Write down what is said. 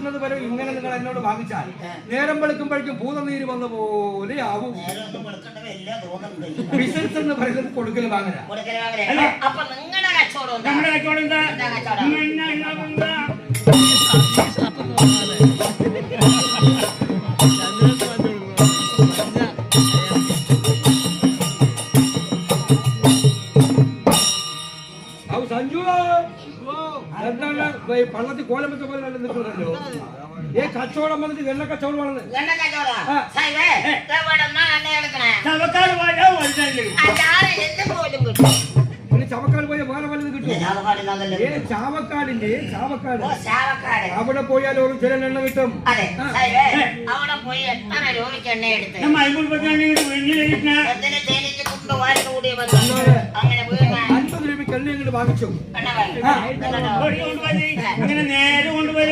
വാങ്ങുന്നത് വരെ ഇങ്ങനെ നിങ്ങൾ എന്നോട് വാങ്ങിച്ചാൽ നേരം വെളുക്കുമ്പോഴേക്കും ഭൂതനീര് വന്ന പോലെ ആവും. ബിസിനസ് എന്ന് പറയുന്നത് കൊടുക്കൽ വാങ്ങല. അപ്പൊ നിങ്ങളുടെ കച്ചവടം സഞ്ജു എന്താണ് പള്ളത്തിൽ കോലം വെച്ച പോലെ നിൽക്കുന്നല്ലോ. കച്ചവടം വന്നിട്ട് വെള്ള കച്ചവടമാണെന്ന്. പിന്നെ ചവക്കാട് പോയ വേറെ വല്ലതും കിട്ടും. ചാവക്കാടിന്റെ അവിടെ പോയാൽ ഒരു ചില എണ്ണ കിട്ടും. അവിടെ പോയി എത്ര രൂപയ്ക്ക് എണ്ണ എടുത്ത് അങ്ങനെ 50 രൂപയ്ക്ക് എണ്ണ ഇങ്ങോട്ട് വാങ്ങിച്ചു. നേരെ കൊണ്ടുപോയി